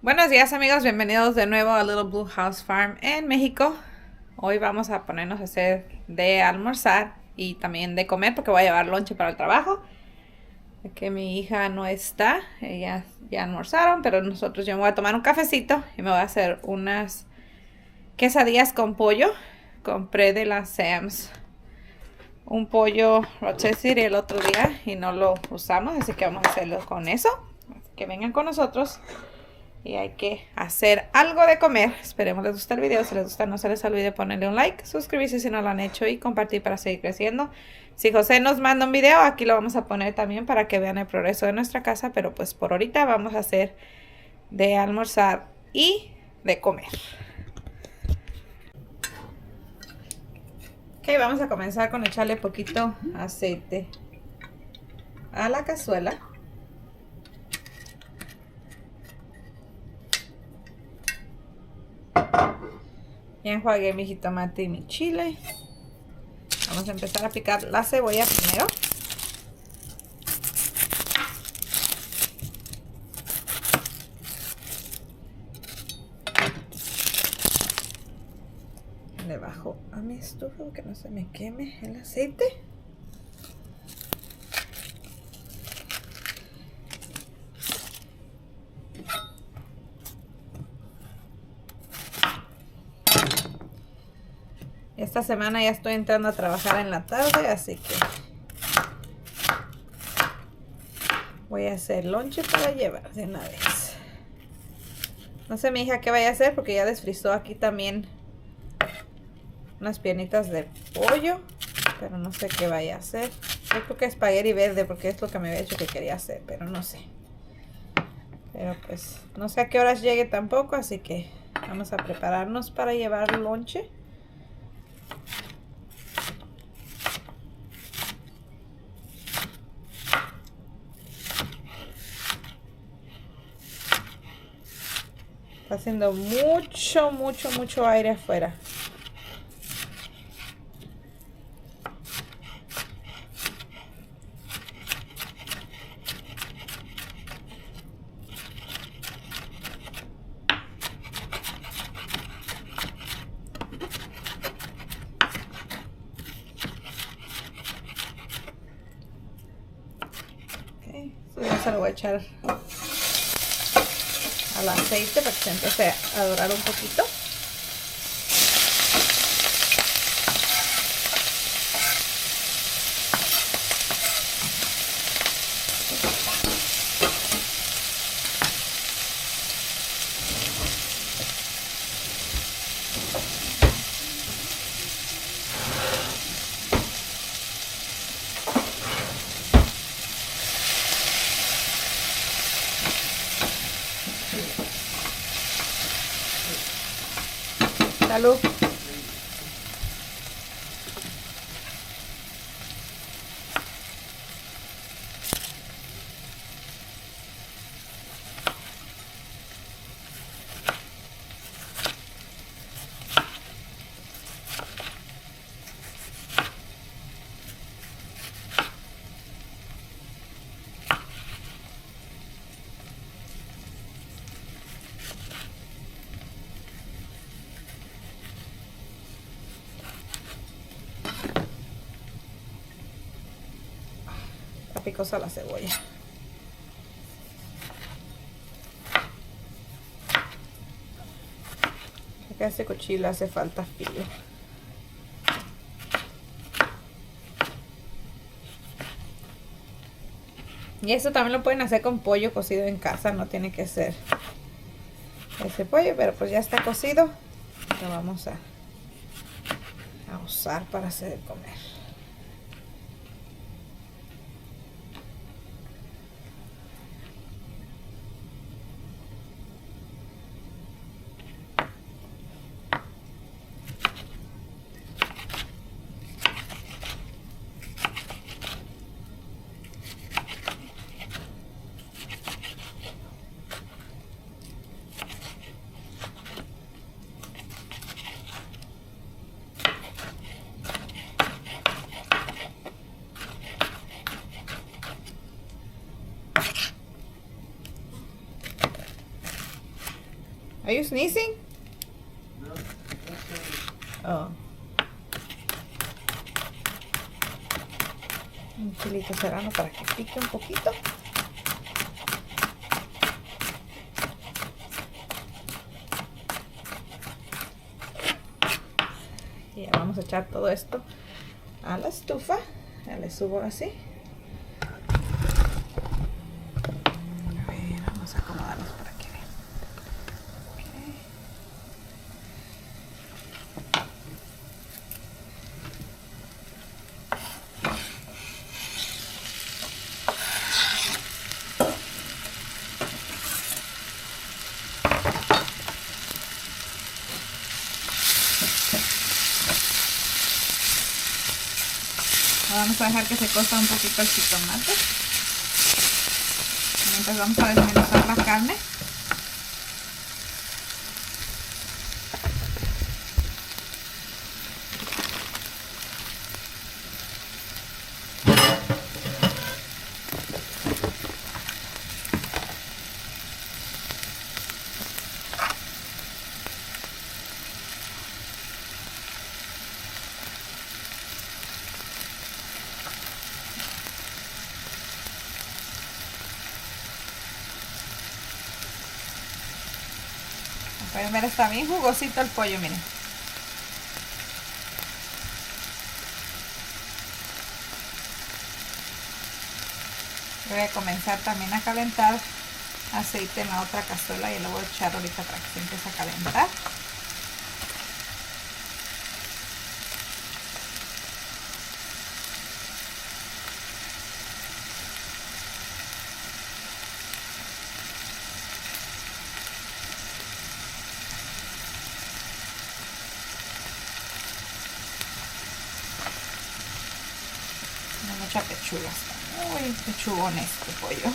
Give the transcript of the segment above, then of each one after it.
Buenos días amigos, bienvenidos de nuevo a Little Blue House Farm en México. Hoy vamos a ponernos a hacer de almorzar y también de comer porque voy a llevar lonche para el trabajo. Que mi hija no está, ellas ya almorzaron, pero yo me voy a tomar un cafecito y me voy a hacer unas quesadillas con pollo. Compré de las Sam's un pollo rotisserie el otro día y no lo usamos, así que vamos a hacerlo con eso. Así que vengan con nosotros. Y hay que hacer algo de comer. Esperemos les guste el video. Si les gusta, no se les olvide ponerle un like, suscribirse si no lo han hecho y compartir para seguir creciendo. Si José nos manda un video, aquí lo vamos a poner también para que vean el progreso de nuestra casa. Pero pues por ahorita vamos a hacer de almorzar y de comer. Ok, vamos a comenzar con echarle poquito aceite a la cazuela. Ya enjuagué mi jitomate y mi chile. Vamos a empezar a picar la cebolla primero. Le bajo a mi estufa que no se me queme el aceite. Esta semana ya estoy entrando a trabajar en la tarde, así que voy a hacer lonche para llevar de una vez. No sé mi hija qué vaya a hacer porque ya desfrizó aquí también unas piernitas de pollo, pero no sé qué vaya a hacer. Yo creo que espagueti verde porque es lo que me había dicho que quería hacer, pero no sé. Pero pues no sé a qué horas llegue tampoco, así que vamos a prepararnos para llevar lonche. Está haciendo mucho aire afuera. Okay, yo se lo voy a echar al aceite para que se empiece a dorar un poquito. Salud. Picosa la cebolla. Acá este cuchillo hace falta filo. Y esto también lo pueden hacer con pollo cocido en casa, no tiene que ser ese pollo, pero pues ya está cocido. Lo vamos a usar para hacer el comer. Are you sneezing? Oh. Un chilito serrano para que pique un poquito. Y ya vamos a echar todo esto a la estufa. Ya le subo así. A ver, vamos a acomodarlos para que vean. Okay. Vamos a dejar que se cosa un poquito el jitomate. Mientras vamos a desmenuzar la carne. Pueden ver, está bien jugosito el pollo, miren. Voy a comenzar también a calentar aceite en la otra cazuela y lo voy a echar ahorita para que se empiece a calentar. Mucha pechuga, está muy pechugón este pollo.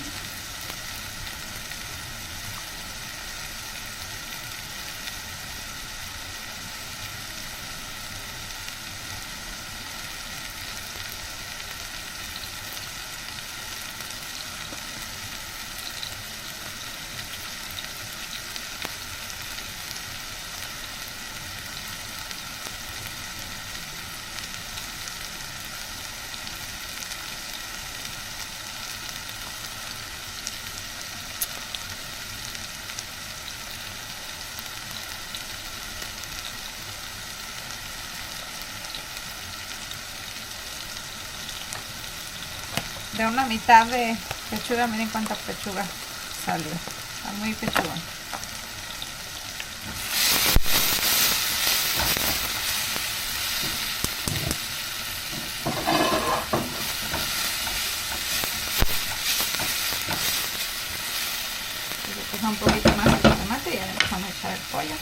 De una mitad de pechuga, miren cuánta pechuga salió. Está muy pechugón. Se pasa un poquito más el tomate y ya le vamos a echar el pollo.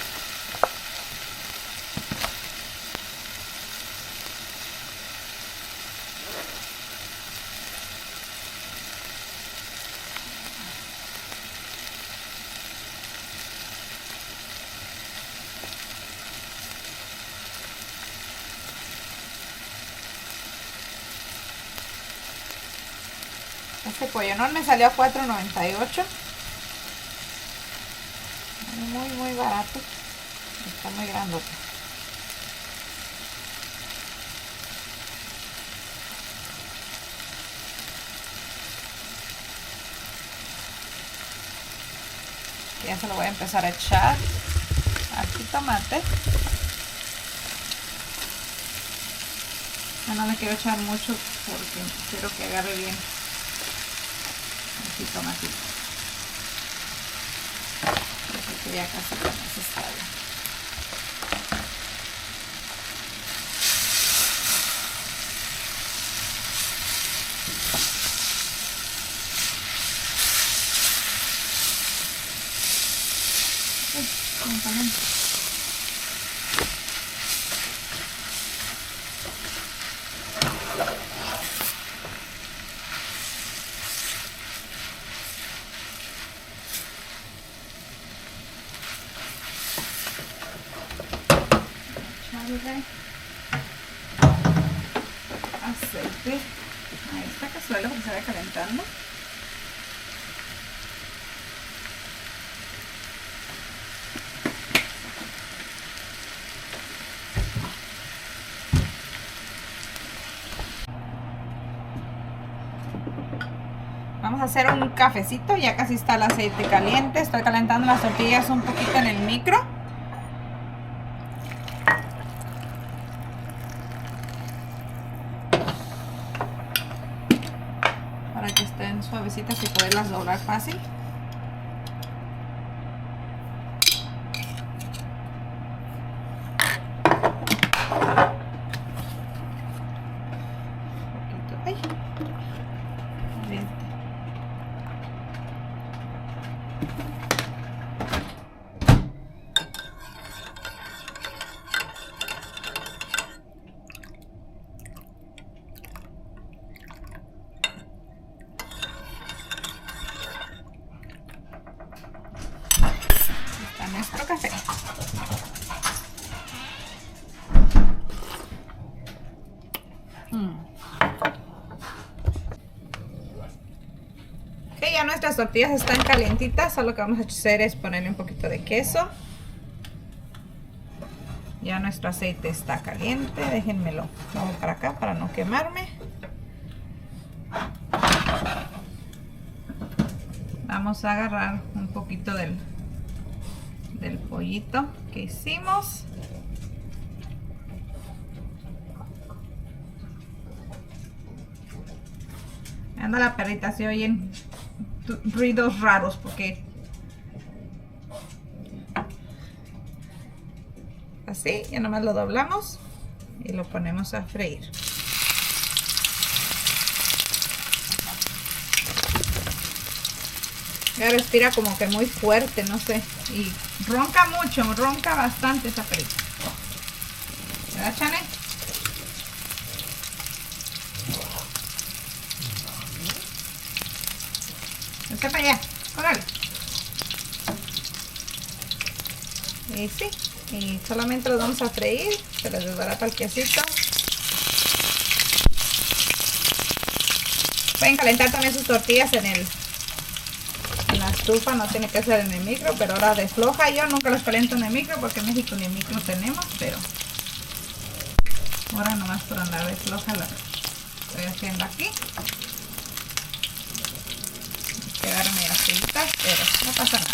Este pollo no me salió a $4.98. Muy barato. Está muy grandote. Ya se lo voy a empezar a echar al jitomate. No le quiero echar mucho porque quiero que agarre bien el jitomatito. Que ya casi con eso está bien. Aceite a esta cazuela porque se va calentando. Vamos a hacer un cafecito, ya casi está el aceite caliente. Estoy calentando las tortillas un poquito en el micro. Para que estén suavecitas y poderlas doblar fácil. Nuestro café. Ok, ya nuestras tortillas están calientitas. Solo lo que vamos a hacer es ponerle un poquito de queso. Ya nuestro aceite está caliente. Déjenmelo pongo para acá para no quemarme. Vamos a agarrar un poquito del pollito que hicimos. Anda la perrita, se oyen ruidos raros porque así, ya nomás lo doblamos y lo ponemos a freír. Ya respira como que muy fuerte, no sé. Y ronca mucho, ronca bastante esa perita. ¿Verdad, Chane? Vete para allá, córrele. Y sí, y solamente los vamos a freír. Se les desbarata el quesito. Pueden calentar también sus tortillas en la estufa, no tiene que ser en el micro, pero ahora de floja yo nunca los caliento en el micro porque en México ni micro tenemos, pero ahora nomás por andar de floja lo estoy haciendo aquí. Quedaron medio fritas, pero no pasa nada.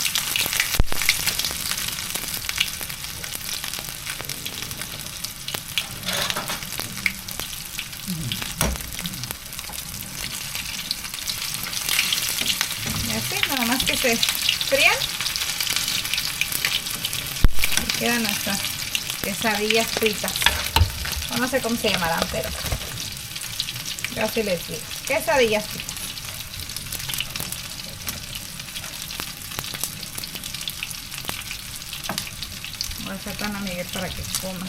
Nada más que se frían y quedan nuestras quesadillas fritas. No sé cómo se llamarán, pero yo así les digo, quesadillas fritas. Voy a sacar a Miguel para que coma.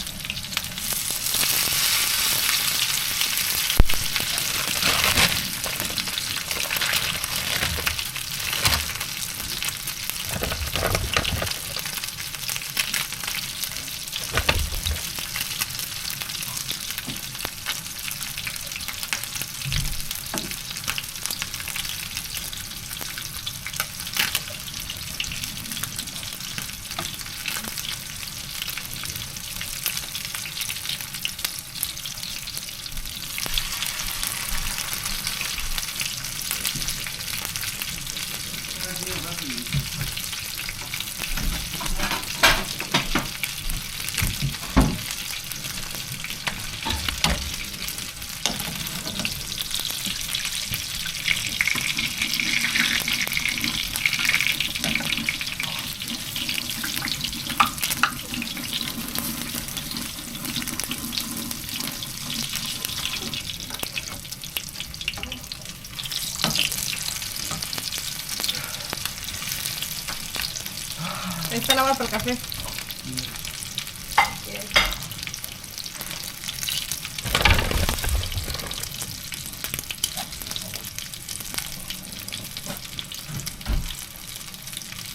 Esta la voy para el café.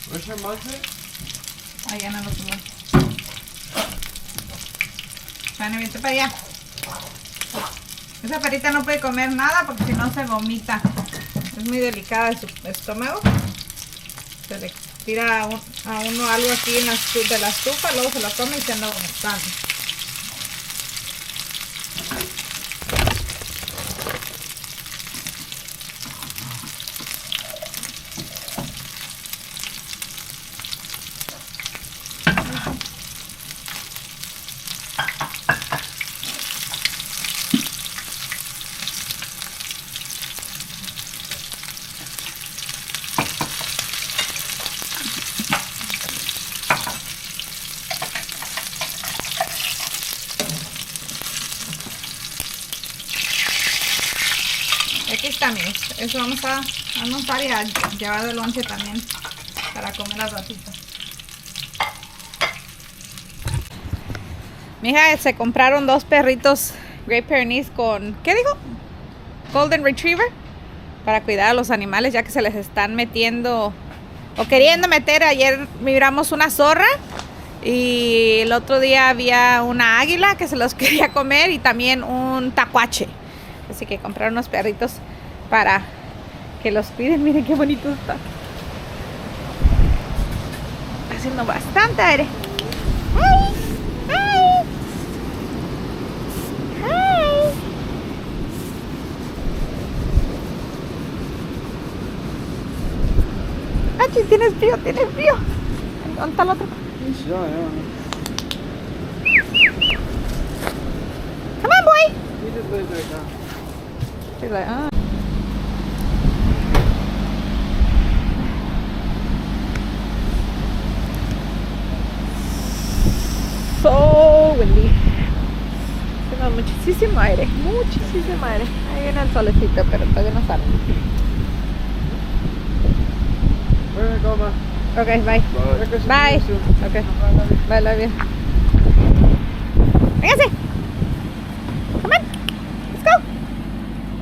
Where's your mug? Allá no lo tuvo. Bueno, vete para allá. Esa perrita no puede comer nada porque si no se vomita. Es muy delicada de su estómago. Se le tira a uno algo aquí de la estufa, luego se lo come y se anda vomitando. Aquí está, amigos. Eso vamos a almorzar y a llevar de lonche también para comer las ratitas. Mija, se compraron 2 perritos Great Pyrenees con, ¿qué dijo? Golden Retriever, para cuidar a los animales ya que se les están metiendo o queriendo meter. Ayer miramos una zorra y el otro día había una águila que se los quería comer y también un tacuache. Así que compraron unos perritos para que los cuiden. Miren qué bonito está. Está haciendo bastante aire. ¡Ay! ¡Ay! ¡Ay! ¡Ay! Tienes frío, tienes frío. ¿Dónde está el otro? Come on, boy. She's like, ah. So windy. Haciendo muchísimo aire, muchísimo aire. Ahí viene el solecito, pero todavía no sale. Ok, bye. Bye. Ok, bye, love you. Véngase. Come on. Let's go.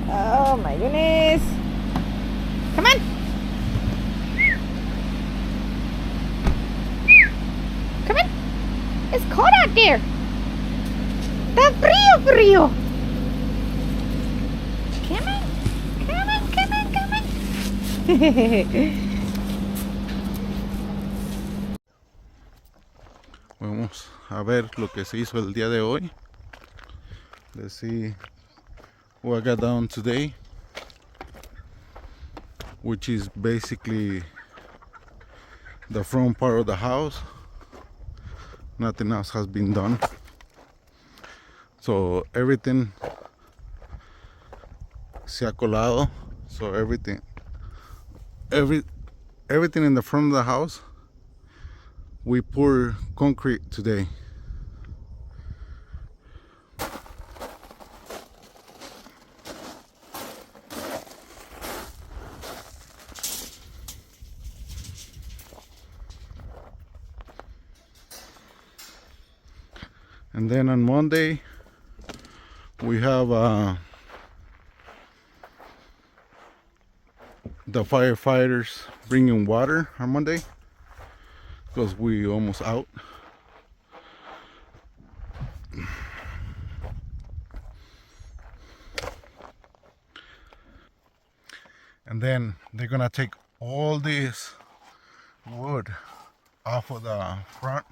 Oh my goodness. Come on. Come on. It's cold out there. Está frío, frío. Come on. Come on, come on, come on. Vamos a ver lo que se hizo el día de hoy. Let's see what I got done today, which is basically the front part of the house. Nothing else has been done. So everything se ha colado. So everything in the front of the house, we pour concrete today. And then on Monday, we have the firefighters bringing water on Monday because we almost out. And then they're gonna take all this wood off of the front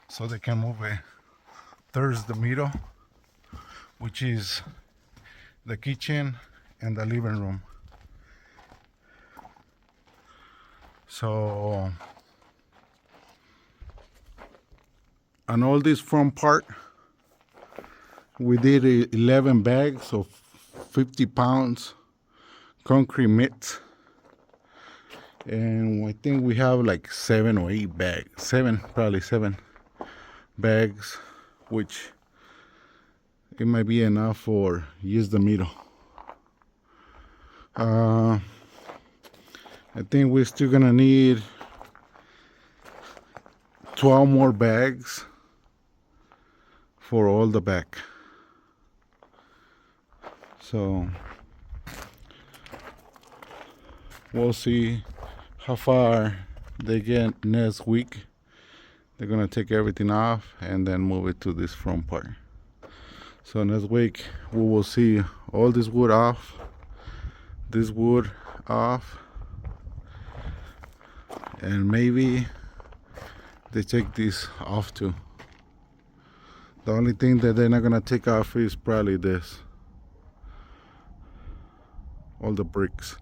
so they can move it. There's the middle, which is the kitchen and the living room. So on all this front part, we did 11 bags of 50 pounds concrete mix, and I think we have like 7 or 8 bags, probably 7 bags, which it might be enough for use the middle. I think we're still gonna need 12 more bags for all the back. So we'll see how far they get next week. They're gonna take everything off and then move it to this front part. So next week we will see all this wood off, this wood off, and maybe they take this off too. The only thing that they're not gonna take off is probably this, all the bricks,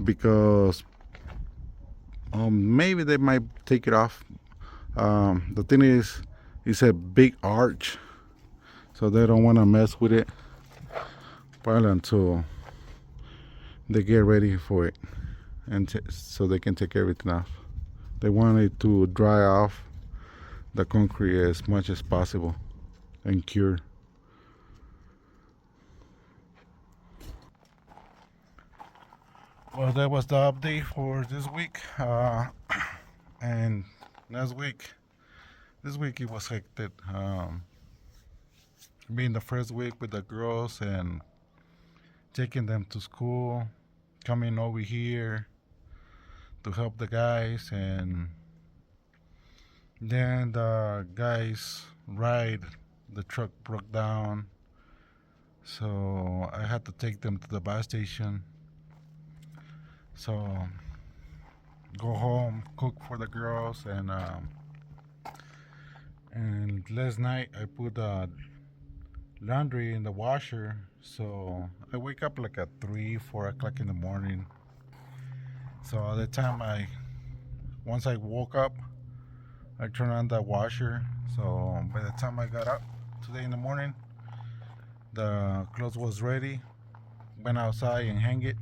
because maybe they might take it off. The thing is, it's a big arch, so they don't want to mess with it probably until they get ready for it, and so they can take everything off. They want it to dry off the concrete as much as possible and cure. Well, that was the update for this week. And last week, this week it was hectic. Being the first week with the girls and taking them to school, coming over here to help the guys, and then the guys' ride, the truck broke down, so I had to take them to the bus station. So go home, cook for the girls, and last night I put laundry in the washer. So I wake up like at 3-4 o'clock in the morning. So at the time once I woke up, I turned on the washer. So by the time I got up today in the morning, the clothes was ready. Went outside and hang it.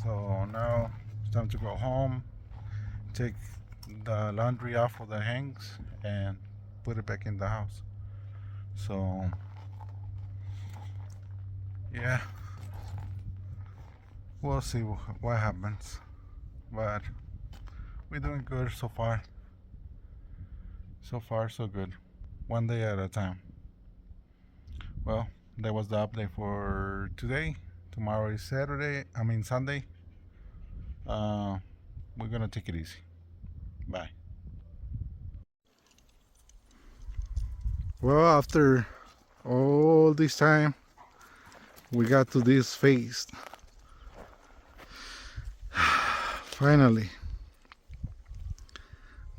So now it's time to go home, take the laundry off of the hangs, and put it back in the house. So yeah, we'll see what happens, but we're doing good so far. So far so good, one day at a time. Well, that was the update for today. Tomorrow is Sunday. We're gonna take it easy. Bye. Well, after all this time, we got to this phase. Finally,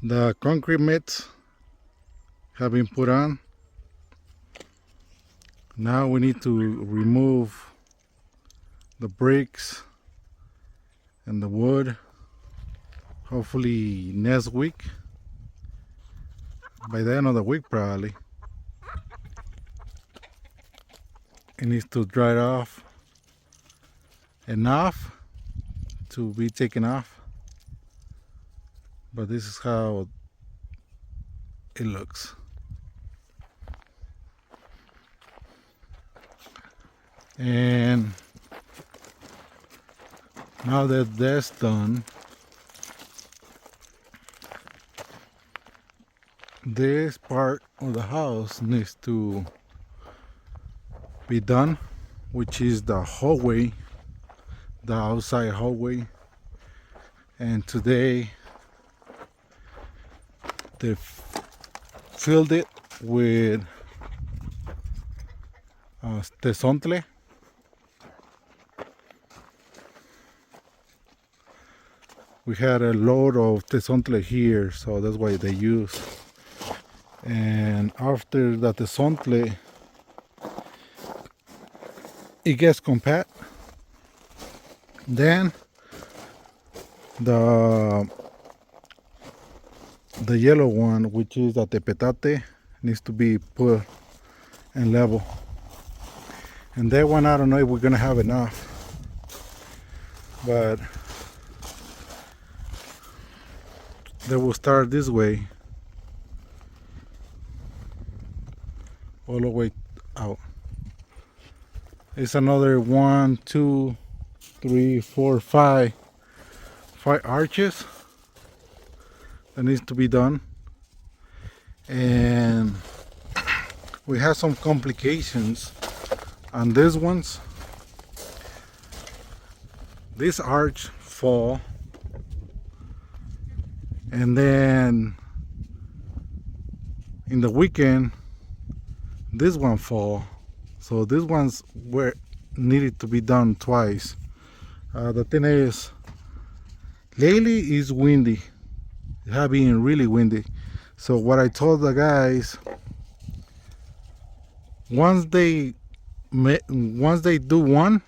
the concrete mats have been put on. Now we need to remove the bricks and the wood, hopefully next week, by the end of the week probably. It needs to dry off enough to be taken off, but this is how it looks. And now that that's done, this part of the house needs to be done, which is the hallway, the outside hallway. And today they filled it with tezontle. We had a load of tezontle here, so that's why they use. And after the tezontle, it gets compact. Then the yellow one, which is the tepetate, needs to be put and level. And that one, I don't know if we're gonna have enough, but they will start this way all the way out. It's another 1, 2, 3, 4, 5 arches that needs to be done. And we have some complications on these ones. This arch fall, and then in the weekend this one fall. So these ones were needed to be done twice. The thing is, lately is windy. It has been really windy. So what I told the guys, once they once they do one,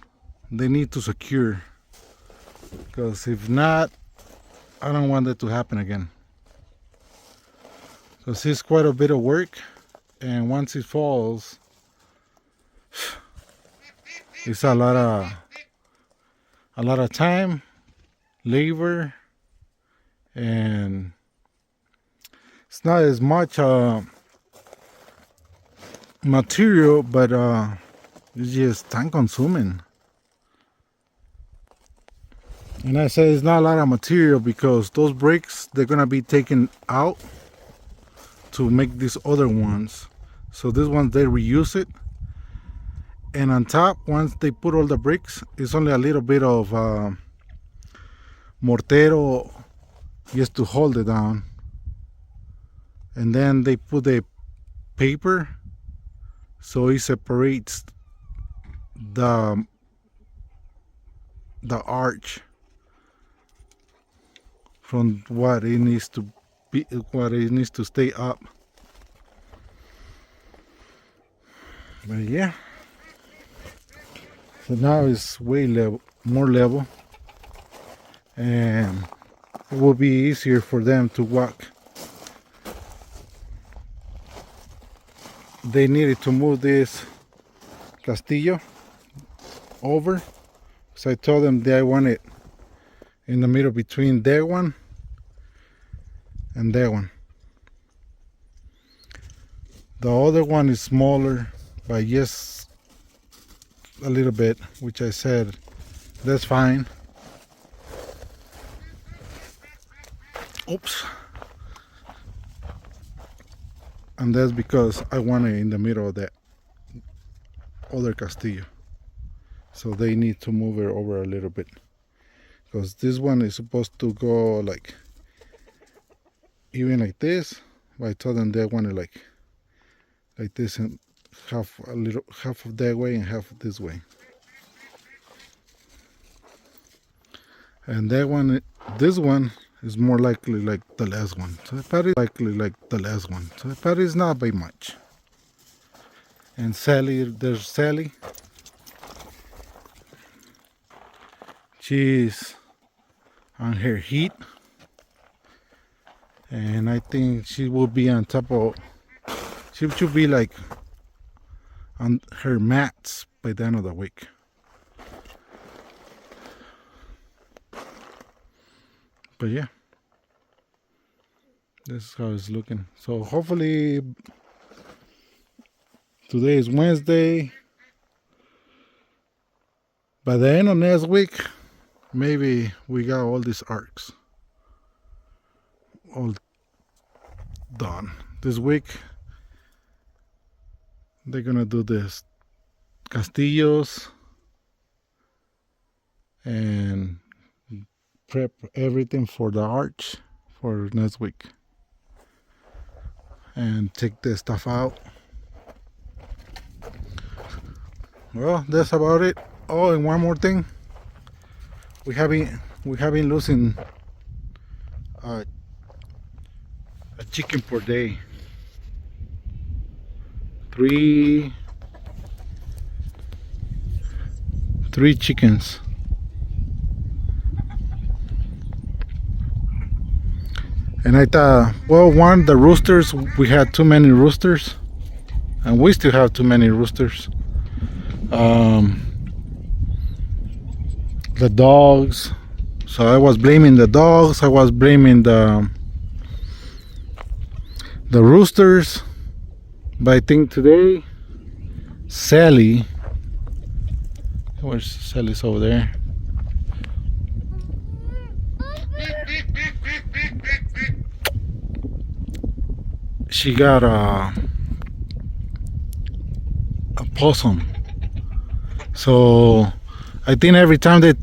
they need to secure. Because if not, I don't want that to happen again. Because it's quite a bit of work, and once it falls, it's a lot of time, labor, and it's not as much material, but it's just time consuming. And I say it's not a lot of material because those bricks, they're gonna be taken out to make these other ones. So this one, they reuse it. And on top, once they put all the bricks, it's only a little bit of mortero just to hold it down. And then they put the paper so it separates the arch from what it needs to be, what it needs to stay up. But yeah, so now it's way more level, and it will be easier for them to walk. They needed to move this castillo over, so I told them that I want it in the middle between that one and that one. The other one is smaller by just a little bit, which I said that's fine. Oops. And that's because I want it in the middle of that other castillo. So they need to move it over a little bit, because this one is supposed to go like even like this, but I told them they want it like this, and half of that way and half this way. And that one, this one is more likely like the last one. So I bet it's likely like the last one. So I bet it's not by much. And Sally, there's Sally. She's on her heat, and I think she will be on top of, she should be like on her mats by the end of the week. But yeah, this is how it's looking. So hopefully, today is Wednesday. By the end of next week, maybe we got all these arcs all done. This week, they're gonna do this castillos and prep everything for the arch for next week, and take the stuff out. Well, that's about it. Oh, and one more thing, we have been losing a chicken per day. Three chickens. And I thought, well, one, the roosters, we had too many roosters, and we still have too many roosters. The dogs, so I was blaming the dogs, I was blaming the roosters. But I think today, Sally, where's Sally's over there? She got a possum. So I think every time they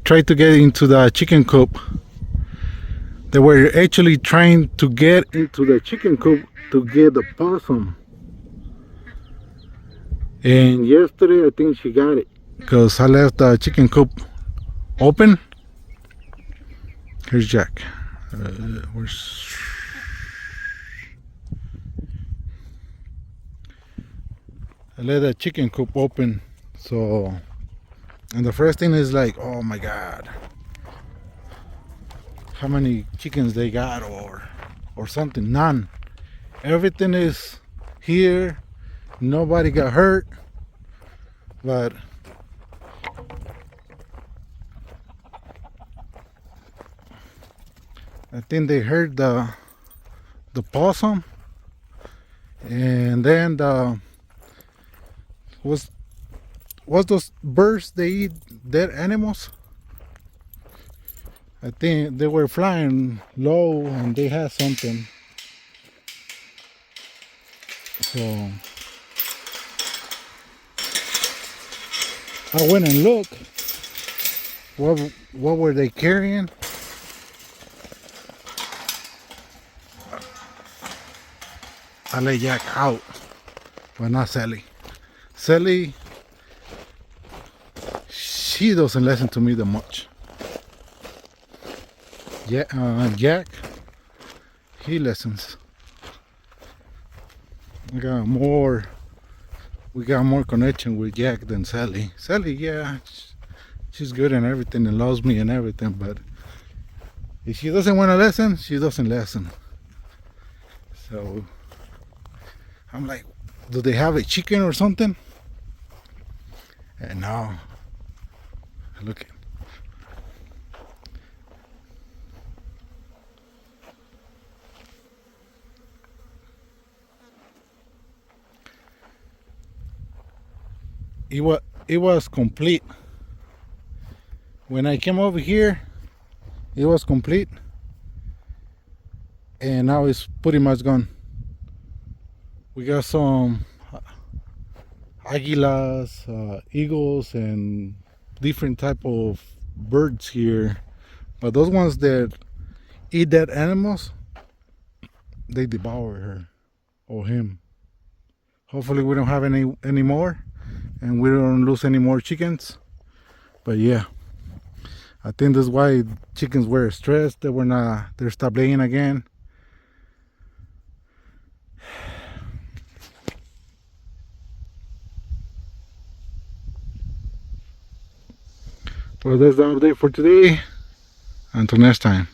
tried to get into the chicken coop, they were actually trying to get into the chicken coop to get the possum. And yesterday I think she got it, because I left the chicken coop open. Here's Jack. Where's... I let the chicken coop open So, and the first thing is like, oh my God, how many chickens they got or something. None. Everything is here. Nobody got hurt. But I think they hurt the possum, and then was those birds they eat dead animals. I think they were flying low and they had something. So I went and looked. What were they carrying? I let Jack out, but not Sally. Sally, she doesn't listen to me that much. Yeah, Jack, he listens. We got more connection with Jack than Sally. Sally, yeah, she's good and everything and loves me and everything, but if she doesn't want to listen, she doesn't listen. So I'm like, do they have a chicken or something? And no, look. It was complete. When I came over here, it was complete, and now it's pretty much gone. We got some águilas, eagles, and different type of birds here, but those ones that eat dead animals, they devour her or him. Hopefully we don't have any more, and we don't lose any more chickens. But yeah, I think that's why chickens were stressed. They stopped laying again. Well, that's the update for today. Until next time.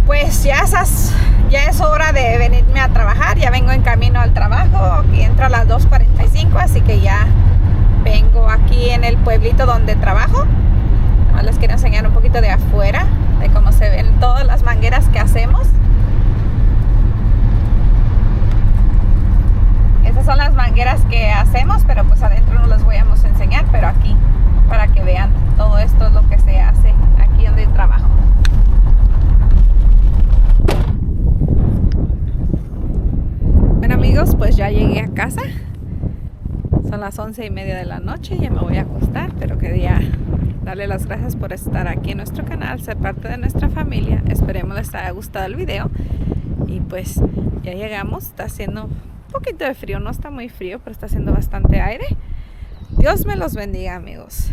Pues ya es hora de venirme a trabajar. Ya vengo en camino al trabajo y entro a las 2:45, así que ya vengo aquí en el pueblito donde trabajo. Ahora les quiero enseñar un poquito de afuera, de cómo se ven todas las mangueras que hacemos. Esas son las mangueras que hacemos, pero pues adentro no las voy a enseñar, pero aquí, para que vean todo esto es lo que se hace aquí donde trabajo. Bueno amigos, pues ya llegué a casa. Son las 11:30 de la noche, ya me voy a acostar, pero quería darle las gracias por estar aquí en nuestro canal, ser parte de nuestra familia. Esperemos les haya gustado el video. Y pues ya llegamos, está haciendo un poquito de frío, no está muy frío, pero está haciendo bastante aire. Dios me los bendiga amigos.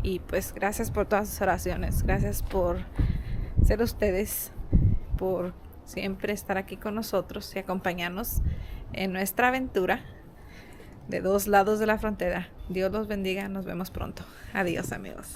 Y pues gracias por todas sus oraciones, gracias por ser ustedes, por siempre estar aquí con nosotros y acompañarnos en nuestra aventura de dos lados de la frontera. Dios los bendiga, nos vemos pronto. Adiós amigos.